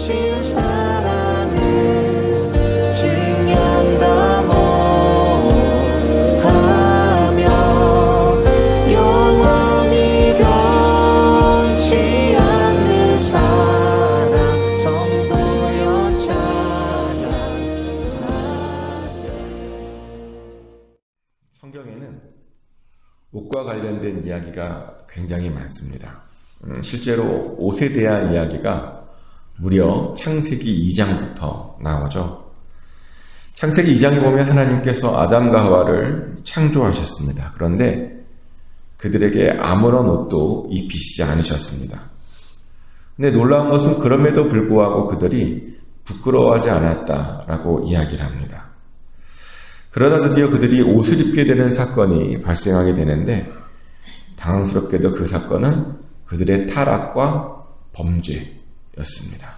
주신 사랑은 증량다 못하며 영원히 변치 않는 사랑 성도여 찬양하세. 성경에는 옷과 관련된 이야기가 굉장히 많습니다. 실제로 옷에 대한 이야기가 무려 창세기 2장부터 나오죠. 창세기 2장에 보면 하나님께서 아담과 하와를 창조하셨습니다. 그런데 그들에게 아무런 옷도 입히시지 않으셨습니다. 근데 놀라운 것은 그럼에도 불구하고 그들이 부끄러워하지 않았다라고 이야기를 합니다. 그러다 드디어 그들이 옷을 입게 되는 사건이 발생하게 되는데 당황스럽게도 그 사건은 그들의 타락과 범죄였습니다.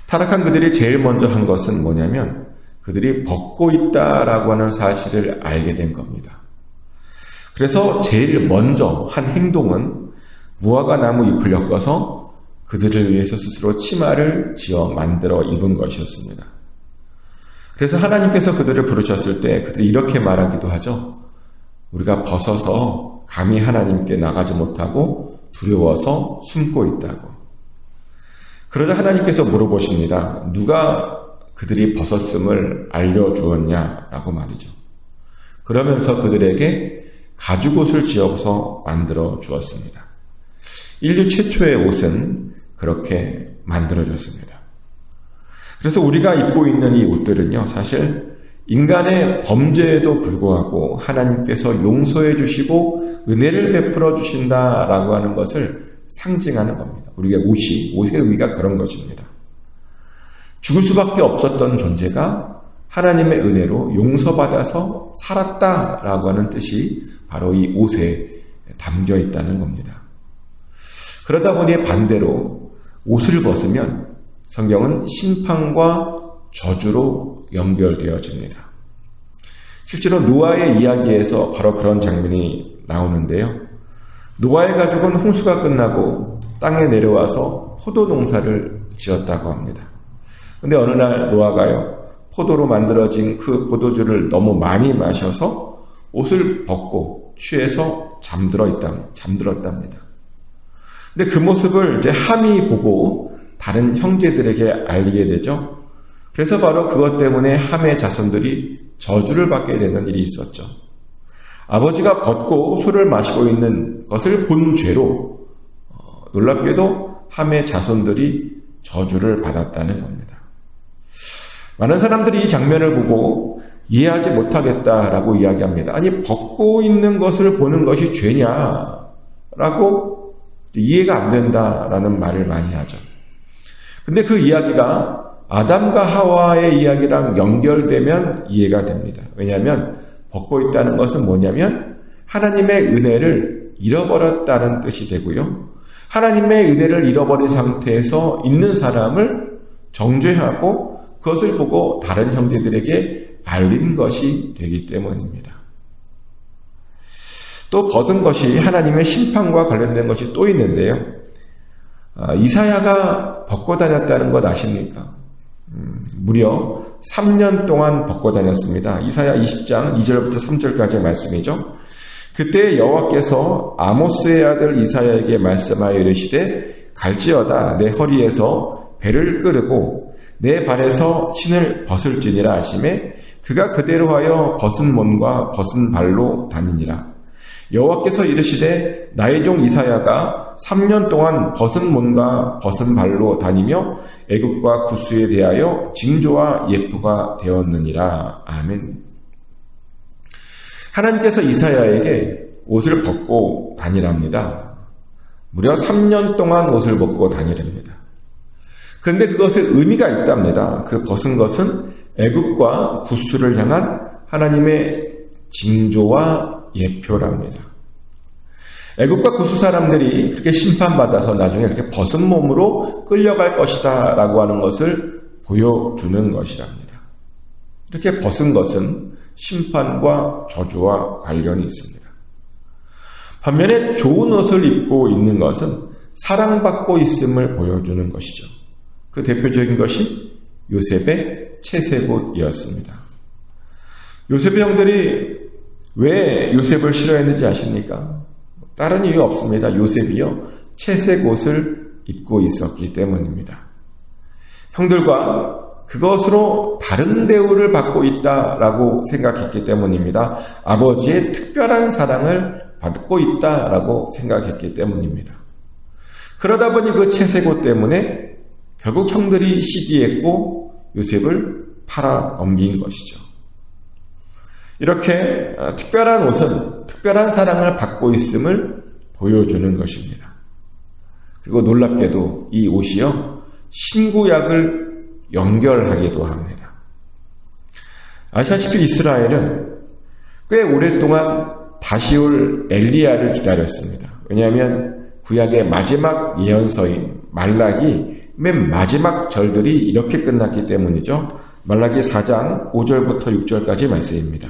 타락한 그들이 제일 먼저 한 것은 뭐냐면 그들이 벗고 있다라고 하는 사실을 알게 된 겁니다. 그래서 제일 먼저 한 행동은 무화과 나무 잎을 엮어서 그들을 위해서 스스로 치마를 지어 만들어 입은 것이었습니다. 그래서 하나님께서 그들을 부르셨을 때 그들이 이렇게 말하기도 하죠. 우리가 벗어서 감히 하나님께 나가지 못하고 두려워서 숨고 있다고. 그러자 하나님께서 물어보십니다. 누가 그들이 벗었음을 알려주었냐라고 말이죠. 그러면서 그들에게 가죽옷을 지어서 만들어 주었습니다. 인류 최초의 옷은 그렇게 만들어졌습니다. 그래서 우리가 입고 있는 이 옷들은요, 사실 인간의 범죄에도 불구하고 하나님께서 용서해 주시고 은혜를 베풀어 주신다라고 하는 것을 상징하는 겁니다. 우리가 옷의 의미가 그런 것입니다. 죽을 수밖에 없었던 존재가 하나님의 은혜로 용서받아서 살았다라고 하는 뜻이 바로 이 옷에 담겨 있다는 겁니다. 그러다 보니 반대로 옷을 벗으면 성경은 심판과 저주로 연결되어집니다. 실제로 노아의 이야기에서 바로 그런 장면이 나오는데요. 노아의 가족은 홍수가 끝나고 땅에 내려와서 포도 농사를 지었다고 합니다. 그런데 어느 날 노아가요, 포도로 만들어진 그 포도주를 너무 많이 마셔서 옷을 벗고 취해서 잠들었답니다. 근데 그 모습을 이제 함이 보고 다른 형제들에게 알리게 되죠. 그래서 바로 그것 때문에 함의 자손들이 저주를 받게 되는 일이 있었죠. 아버지가 벗고 술을 마시고 있는 것을 본 죄로 놀랍게도 함의 자손들이 저주를 받았다는 겁니다. 많은 사람들이 이 장면을 보고 이해하지 못하겠다라고 이야기합니다. 아니, 벗고 있는 것을 보는 것이 죄냐라고 이해가 안 된다라는 말을 많이 하죠. 근데 그 이야기가 아담과 하와의 이야기랑 연결되면 이해가 됩니다. 왜냐하면 벗고 있다는 것은 뭐냐면 하나님의 은혜를 잃어버렸다는 뜻이 되고요. 하나님의 은혜를 잃어버린 상태에서 있는 사람을 정죄하고 그것을 보고 다른 형제들에게 알린 것이 되기 때문입니다. 또 벗은 것이 하나님의 심판과 관련된 것이 또 있는데요. 이사야가 벗고 다녔다는 것 아십니까? 무려 3년 동안 벗고 다녔습니다. 이사야 20장 2절부터 3절까지의 말씀이죠. 그때 여호와께서 아모스의 아들 이사야에게 말씀하여 이르시되 갈지어다 내 허리에서 배를 끄르고 내 발에서 신을 벗을지니라 하시매 그가 그대로 하여 벗은 몸과 벗은 발로 다니니라. 여호와께서 이르시되 나의 종 이사야가 3년 동안 벗은 몸과 벗은 발로 다니며 애굽과 구스에 대하여 징조와 예표가 되었느니라. 아멘. 하나님께서 이사야에게 옷을 벗고 다니랍니다. 무려 3년 동안 옷을 벗고 다니랍니다. 그런데 그것에 의미가 있답니다. 그 벗은 것은 애굽과 구스를 향한 하나님의 징조와 예표랍니다. 애굽과 구스 사람들이 그렇게 심판받아서 나중에 그렇게 벗은 몸으로 끌려갈 것이다 라고 하는 것을 보여주는 것이랍니다. 이렇게 벗은 것은 심판과 저주와 관련이 있습니다. 반면에 좋은 옷을 입고 있는 것은 사랑받고 있음을 보여주는 것이죠. 그 대표적인 것이 요셉의 채색옷이었습니다. 요셉의 형들이 왜 요셉을 싫어했는지 아십니까? 다른 이유 없습니다. 요셉이요, 채색옷을 입고 있었기 때문입니다. 형들과 그것으로 다른 대우를 받고 있다라고 생각했기 때문입니다. 아버지의 특별한 사랑을 받고 있다라고 생각했기 때문입니다. 그러다 보니 그 채색옷 때문에 결국 형들이 시기했고 요셉을 팔아 넘긴 것이죠. 이렇게 특별한 옷은 특별한 사랑을 받고 있음을 보여주는 것입니다. 그리고 놀랍게도 이 옷이요, 신구약을 연결하기도 합니다. 아시다시피 이스라엘은 꽤 오랫동안 다시 올 엘리야를 기다렸습니다. 왜냐하면 구약의 마지막 예언서인 말라기 맨 마지막 절들이 이렇게 끝났기 때문이죠. 말라기 4장 5절부터 6절까지 말씀입니다.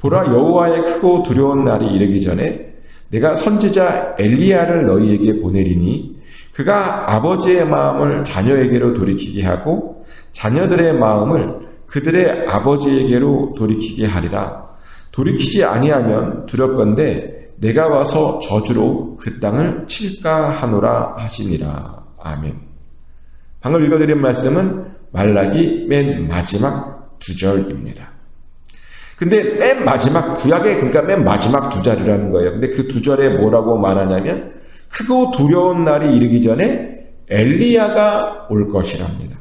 보라, 여호와의 크고 두려운 날이 이르기 전에 내가 선지자 엘리야를 너희에게 보내리니 그가 아버지의 마음을 자녀에게로 돌이키게 하고 자녀들의 마음을 그들의 아버지에게로 돌이키게 하리라. 돌이키지 아니하면 두렵건대 내가 와서 저주로 그 땅을 칠까 하노라 하시니라. 아멘. 방금 읽어드린 말씀은 말라기 맨 마지막 2절입니다. 근데 맨 마지막, 구약의 그러니까 맨 마지막 2절이라는 거예요. 근데 그 2절에 뭐라고 말하냐면 크고 두려운 날이 이르기 전에 엘리야가 올 것이랍니다.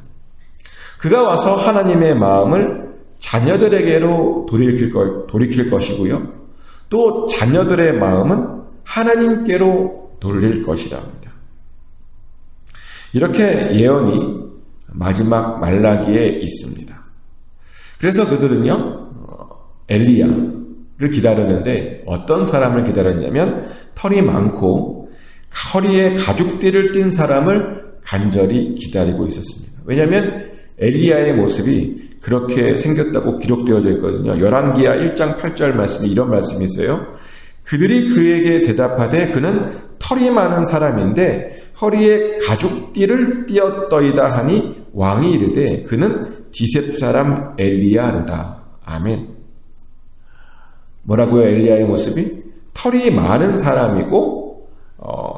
그가 와서 하나님의 마음을 자녀들에게로 돌이킬 것이고요. 또 자녀들의 마음은 하나님께로 돌릴 것이랍니다. 이렇게 예언이 마지막 말라기에 있습니다. 그래서 그들은요, 엘리야를 기다렸는데 어떤 사람을 기다렸냐면 털이 많고 허리에 가죽띠를 띤 사람을 간절히 기다리고 있었습니다. 왜냐하면 엘리야의 모습이 그렇게 생겼다고 기록되어져 있거든요. 열왕기하 1장 8절 말씀에 이런 말씀이 있어요. 그들이 그에게 대답하되 그는 털이 많은 사람인데 허리에 가죽띠를 띄었더이다 하니 왕이 이르되 그는 디셉 사람 엘리야로다. 아멘. 뭐라고요? 엘리야의 모습이? 털이 많은 사람이고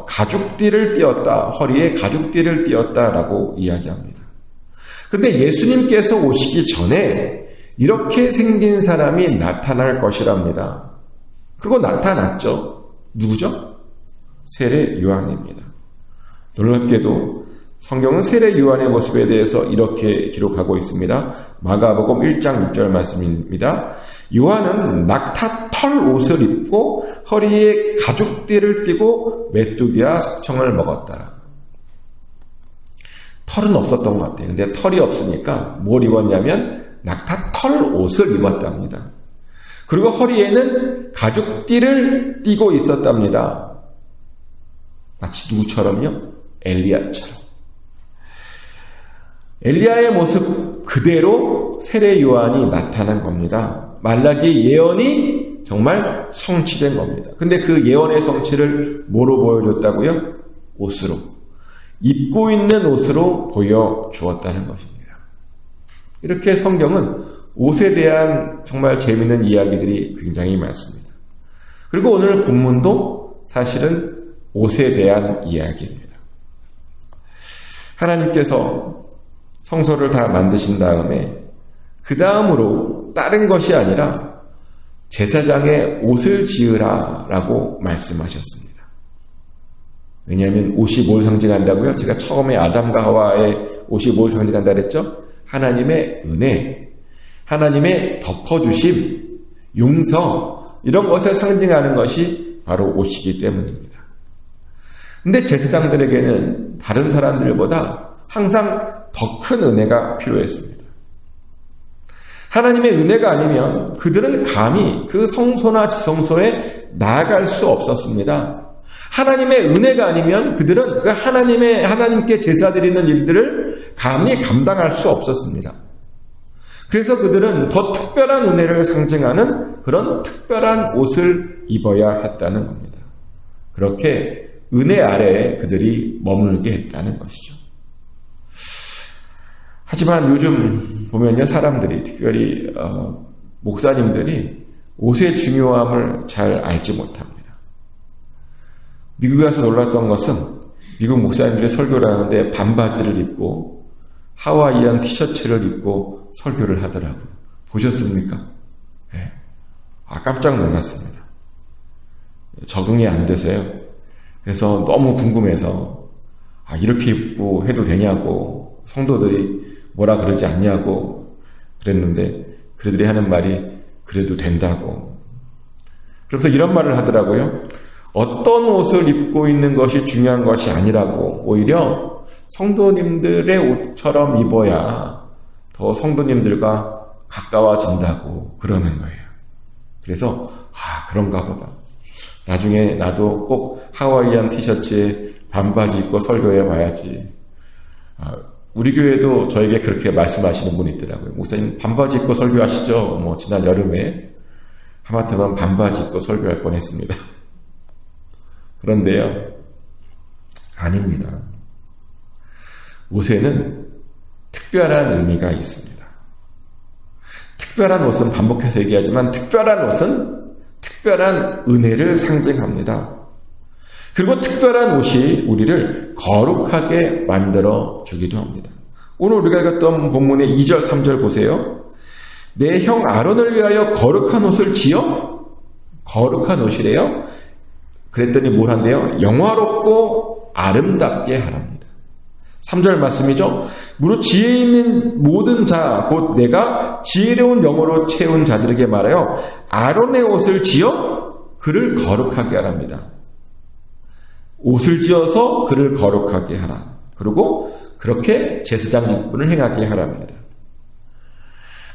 가죽띠를 띄었다. 허리에 가죽띠를 띄었다라고 이야기합니다. 근데 예수님께서 오시기 전에 이렇게 생긴 사람이 나타날 것이랍니다. 그리고 나타났죠. 누구죠? 세례 요한입니다. 놀랍게도 성경은 세례 요한의 모습에 대해서 이렇게 기록하고 있습니다. 마가복음 1장 6절 말씀입니다. 요한은 낙타 털 옷을 입고 허리에 가죽띠를 띠고 메뚜기와 석청을 먹었다. 털은 없었던 것 같아요. 근데 털이 없으니까 뭘 입었냐면 낙타 털 옷을 입었답니다. 그리고 허리에는 가죽띠를 띠고 있었답니다. 마치 누구처럼요? 엘리야처럼. 엘리야의 모습 그대로 세례 요한이 나타난 겁니다. 말라기 예언이 정말 성취된 겁니다. 근데 그 예언의 성취를 뭐로 보여줬다고요? 옷으로. 입고 있는 옷으로 보여주었다는 것입니다. 이렇게 성경은 옷에 대한 정말 재미있는 이야기들이 굉장히 많습니다. 그리고 오늘 본문도 사실은 옷에 대한 이야기입니다. 하나님께서 성소를 다 만드신 다음에 그 다음으로 다른 것이 아니라 제사장의 옷을 지으라라고 말씀하셨습니다. 왜냐하면 옷이 뭘 상징한다고요? 제가 처음에 아담과 하와의 옷이 뭘 상징한다 그랬죠? 하나님의 은혜, 하나님의 덮어주심, 용서 이런 것을 상징하는 것이 바로 옷이기 때문입니다. 근데 제사장들에게는 다른 사람들보다 항상 더 큰 은혜가 필요했습니다. 하나님의 은혜가 아니면 그들은 감히 그 성소나 지성소에 나아갈 수 없었습니다. 하나님의 은혜가 아니면 그들은 그 하나님께 제사 드리는 일들을 감히 감당할 수 없었습니다. 그래서 그들은 더 특별한 은혜를 상징하는 그런 특별한 옷을 입어야 했다는 겁니다. 그렇게 은혜 아래에 그들이 머물게 했다는 것이죠. 하지만 요즘 보면요, 사람들이, 특별히 목사님들이 옷의 중요함을 잘 알지 못합니다. 미국에 가서 놀랐던 것은 미국 목사님들이 설교를 하는데 반바지를 입고 하와이안 티셔츠를 입고 설교를 하더라고요. 보셨습니까? 네. 깜짝 놀랐습니다. 적응이 안 돼서요. 그래서 너무 궁금해서 이렇게 입고 해도 되냐고, 성도들이 뭐라 그러지 않냐고 그랬는데 그들이 하는 말이 그래도 된다고. 그래서 이런 말을 하더라고요. 어떤 옷을 입고 있는 것이 중요한 것이 아니라고, 오히려 성도님들의 옷처럼 입어야 더 성도님들과 가까워진다고 그러는 거예요. 그래서 그런가 보다. 나중에 나도 꼭 하와이안 티셔츠에 반바지 입고 설교해 봐야지. 우리 교회도 저에게 그렇게 말씀하시는 분이 있더라고요. 목사님 반바지 입고 설교하시죠? 지난 여름에 하마터면 반바지 입고 설교할 뻔했습니다. 그런데요, 아닙니다. 옷에는 특별한 의미가 있습니다. 특별한 옷은, 반복해서 얘기하지만 특별한 옷은 특별한 은혜를 상징합니다. 그리고 특별한 옷이 우리를 거룩하게 만들어 주기도 합니다. 오늘 우리가 읽었던 본문의 2절, 3절 보세요. 내 형 아론을 위하여 거룩한 옷을 지어? 거룩한 옷이래요. 그랬더니 뭘 한대요? 영화롭고 아름답게 하랍니다. 3절 말씀이죠. 무릇 지혜 있는 모든 자, 곧 내가 지혜로운 영어로 채운 자들에게 말하여 아론의 옷을 지어 그를 거룩하게 하랍니다. 옷을 지어서 그를 거룩하게 하라. 그리고 그렇게 제사장 직분을 행하게 하랍니다.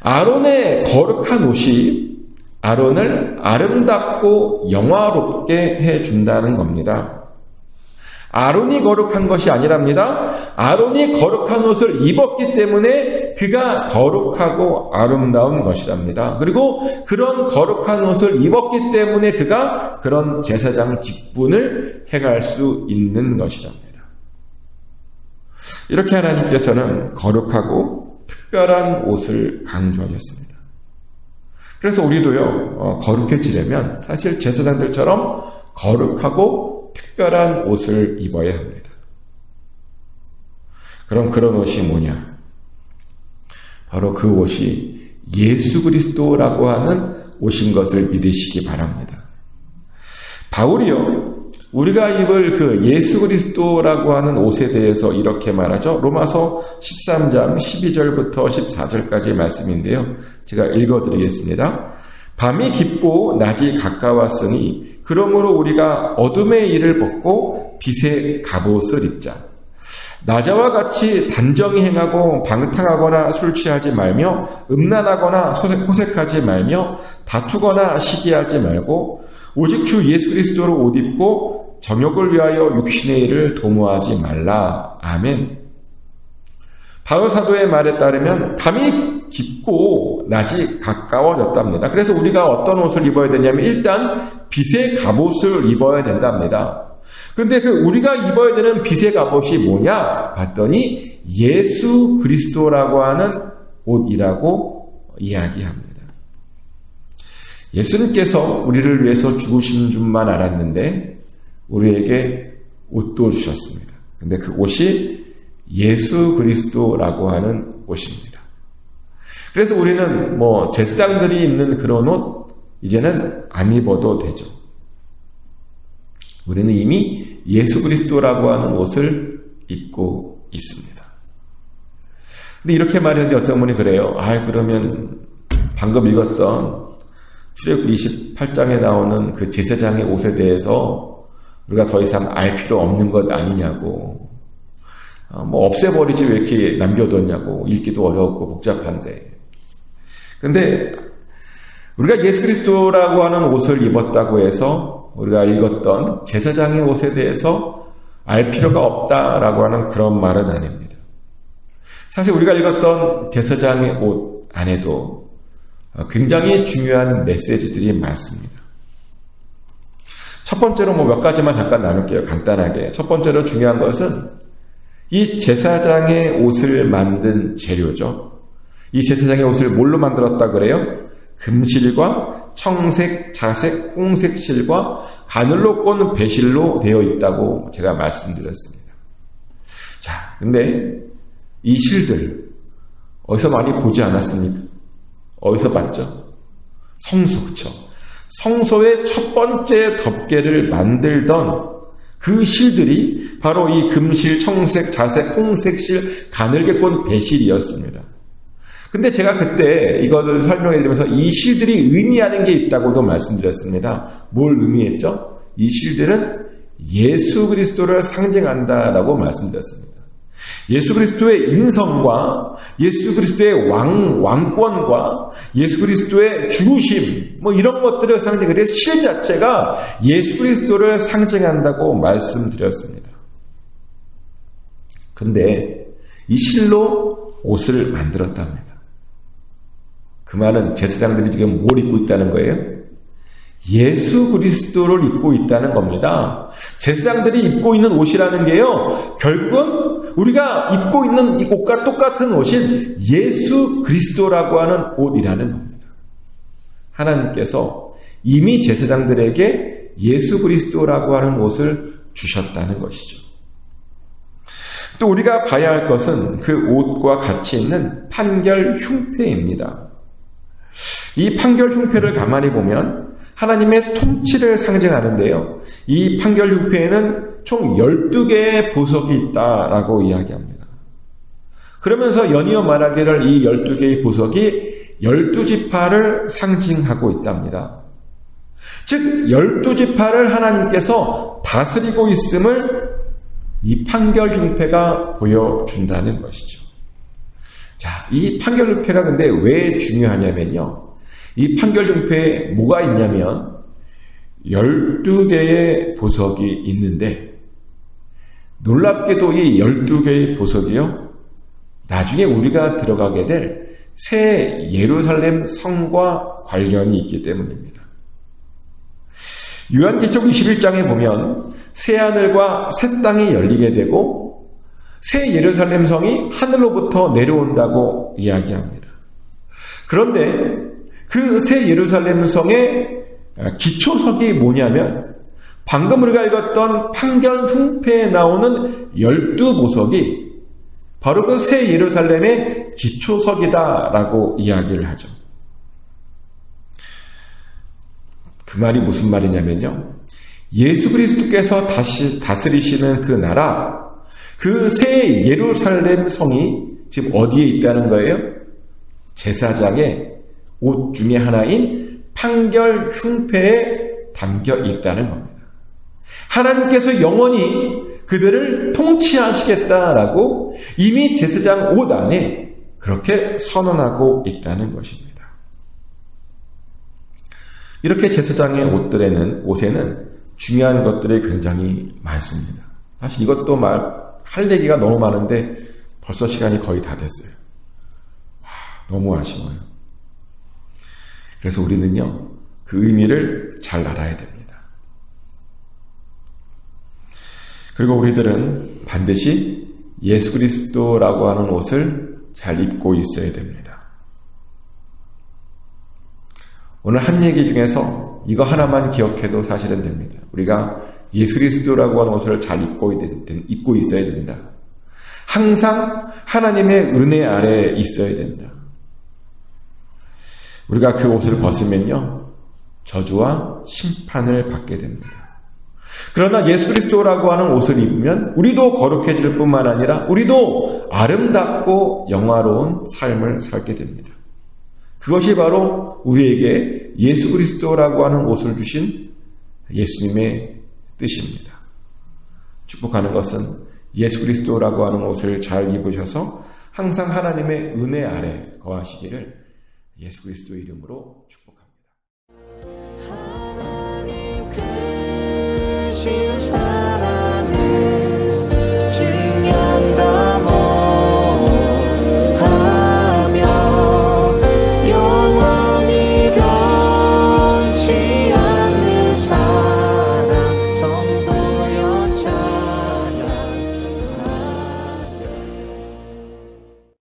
아론의 거룩한 옷이 아론을 아름답고 영화롭게 해준다는 겁니다. 아론이 거룩한 것이 아니랍니다. 아론이 거룩한 옷을 입었기 때문에 그가 거룩하고 아름다운 것이랍니다. 그리고 그런 거룩한 옷을 입었기 때문에 그가 그런 제사장 직분을 행할 수 있는 것이랍니다. 이렇게 하나님께서는 거룩하고 특별한 옷을 강조하셨습니다. 그래서 우리도요, 거룩해지려면 사실 제사장들처럼 거룩하고 특별한 옷을 입어야 합니다. 그럼 그런 옷이 뭐냐? 바로 그 옷이 예수 그리스도라고 하는 옷인 것을 믿으시기 바랍니다. 바울이요, 우리가 입을 그 예수 그리스도라고 하는 옷에 대해서 이렇게 말하죠. 로마서 13장 12절부터 14절까지 말씀인데요. 제가 읽어드리겠습니다. 밤이 깊고 낮이 가까웠으니 그러므로 우리가 어둠의 일을 벗고 빛의 갑옷을 입자. 낮아와 같이 단정히 행하고 방탕하거나 술 취하지 말며 음란하거나 호색하지 말며 다투거나 시기하지 말고 오직 주 예수 그리스도로 옷 입고 정욕을 위하여 육신의 일을 도모하지 말라. 아멘. 바울 사도의 말에 따르면 밤이 깊고 낮이 가까워졌답니다. 그래서 우리가 어떤 옷을 입어야 되냐면 일단 빛의 갑옷을 입어야 된답니다. 근데 우리가 입어야 되는 빛의 갑옷이 뭐냐? 봤더니 예수 그리스도라고 하는 옷이라고 이야기합니다. 예수님께서 우리를 위해서 죽으신 줄만 알았는데 우리에게 옷도 주셨습니다. 근데 그 옷이 예수 그리스도라고 하는 옷입니다. 그래서 우리는 제사장들이 입는 그런 옷 이제는 안 입어도 되죠. 우리는 이미 예수 그리스도라고 하는 옷을 입고 있습니다. 근데 이렇게 말했는데 어떤 분이 그래요. 그러면 방금 읽었던 출애굽기 28장에 나오는 그 제사장의 옷에 대해서 우리가 더 이상 알 필요 없는 것 아니냐고. 없애버리지 왜 이렇게 남겨뒀냐고. 읽기도 어렵고 복잡한데. 근데 우리가 예수 그리스도라고 하는 옷을 입었다고 해서 우리가 읽었던 제사장의 옷에 대해서 알 필요가 없다라고 하는 그런 말은 아닙니다. 사실 우리가 읽었던 제사장의 옷 안에도 굉장히 중요한 메시지들이 많습니다. 첫 번째로 몇 가지만 잠깐 나눌게요. 간단하게. 첫 번째로 중요한 것은 이 제사장의 옷을 만든 재료죠. 이 제사장의 옷을 뭘로 만들었다 그래요? 금실과 청색, 자색, 홍색 실과 가늘로 꼰 배실로 되어 있다고 제가 말씀드렸습니다. 자, 근데 이 실들 어디서 많이 보지 않았습니까? 어디서 봤죠? 성소, 그쵸? 성소의 첫 번째 덮개를 만들던 그 실들이 바로 이 금실, 청색, 자색, 홍색 실, 가늘게 꼰 배실이었습니다. 근데 제가 그때 이거를 설명해 드리면서 이 실들이 의미하는 게 있다고도 말씀드렸습니다. 뭘 의미했죠? 이 실들은 예수 그리스도를 상징한다라고 말씀드렸습니다. 예수 그리스도의 인성과 예수 그리스도의 왕권과 예수 그리스도의 죽으심 이런 것들을 상징해. 그래서 실 자체가 예수 그리스도를 상징한다고 말씀드렸습니다. 근데 이 실로 옷을 만들었답니다. 그 말은 제사장들이 지금 뭘 입고 있다는 거예요? 예수 그리스도를 입고 있다는 겁니다. 제사장들이 입고 있는 옷이라는 게요, 결국은 우리가 입고 있는 이 옷과 똑같은 옷인 예수 그리스도라고 하는 옷이라는 겁니다. 하나님께서 이미 제사장들에게 예수 그리스도라고 하는 옷을 주셨다는 것이죠. 또 우리가 봐야 할 것은 그 옷과 같이 있는 판결 흉패입니다. 이 판결 흉패를 가만히 보면 하나님의 통치를 상징하는데요. 이 판결 흉패에는 총 12개의 보석이 있다라고 이야기합니다. 그러면서 연이어 말하기를 이 12개의 보석이 12지파를 상징하고 있답니다. 즉 12지파를 하나님께서 다스리고 있음을 이 판결 흉패가 보여준다는 것이죠. 자, 이 판결 흉패가 근데 왜 중요하냐면요. 이 판결 흉패에 뭐가 있냐면 12개의 보석이 있는데 놀랍게도 이 12개의 보석이요. 나중에 우리가 들어가게 될 새 예루살렘 성과 관련이 있기 때문입니다. 요한계시록 21장에 보면 새 하늘과 새 땅이 열리게 되고 새 예루살렘 성이 하늘로부터 내려온다고 이야기합니다. 그런데 그 새 예루살렘 성의 기초석이 뭐냐면 방금 우리가 읽었던 판결 흉패에 나오는 12보석이 바로 그 새 예루살렘의 기초석이다라고 이야기를 하죠. 그 말이 무슨 말이냐면요. 예수 그리스도께서 다시 다스리시는 그 나라, 그 새 예루살렘 성이 지금 어디에 있다는 거예요? 제사장의 옷 중에 하나인 판결 흉패에 담겨 있다는 겁니다. 하나님께서 영원히 그들을 통치하시겠다라고 이미 제사장 옷 안에 그렇게 선언하고 있다는 것입니다. 이렇게 제사장의 옷에는 중요한 것들이 굉장히 많습니다. 사실 이것도 할 얘기가 너무 많은데 벌써 시간이 거의 다 됐어요. 너무 아쉬워요. 그래서 우리는요, 그 의미를 잘 알아야 됩니다. 그리고 우리들은 반드시 예수 그리스도라고 하는 옷을 잘 입고 있어야 됩니다. 오늘 한 얘기 중에서 이거 하나만 기억해도 사실은 됩니다. 우리가 예수 그리스도라고 하는 옷을 잘 입고 있어야 된다. 항상 하나님의 은혜 아래에 있어야 된다. 우리가 그 옷을 벗으면요, 저주와 심판을 받게 됩니다. 그러나 예수 그리스도라고 하는 옷을 입으면 우리도 거룩해질 뿐만 아니라 우리도 아름답고 영화로운 삶을 살게 됩니다. 그것이 바로 우리에게 예수 그리스도라고 하는 옷을 주신 예수님의 뜻입니다. 축복하는 것은 예수 그리스도라고 하는 옷을 잘 입으셔서 항상 하나님의 은혜 아래 거하시기를 예수 그리스도의 이름으로 축복합니다. 하나님 크신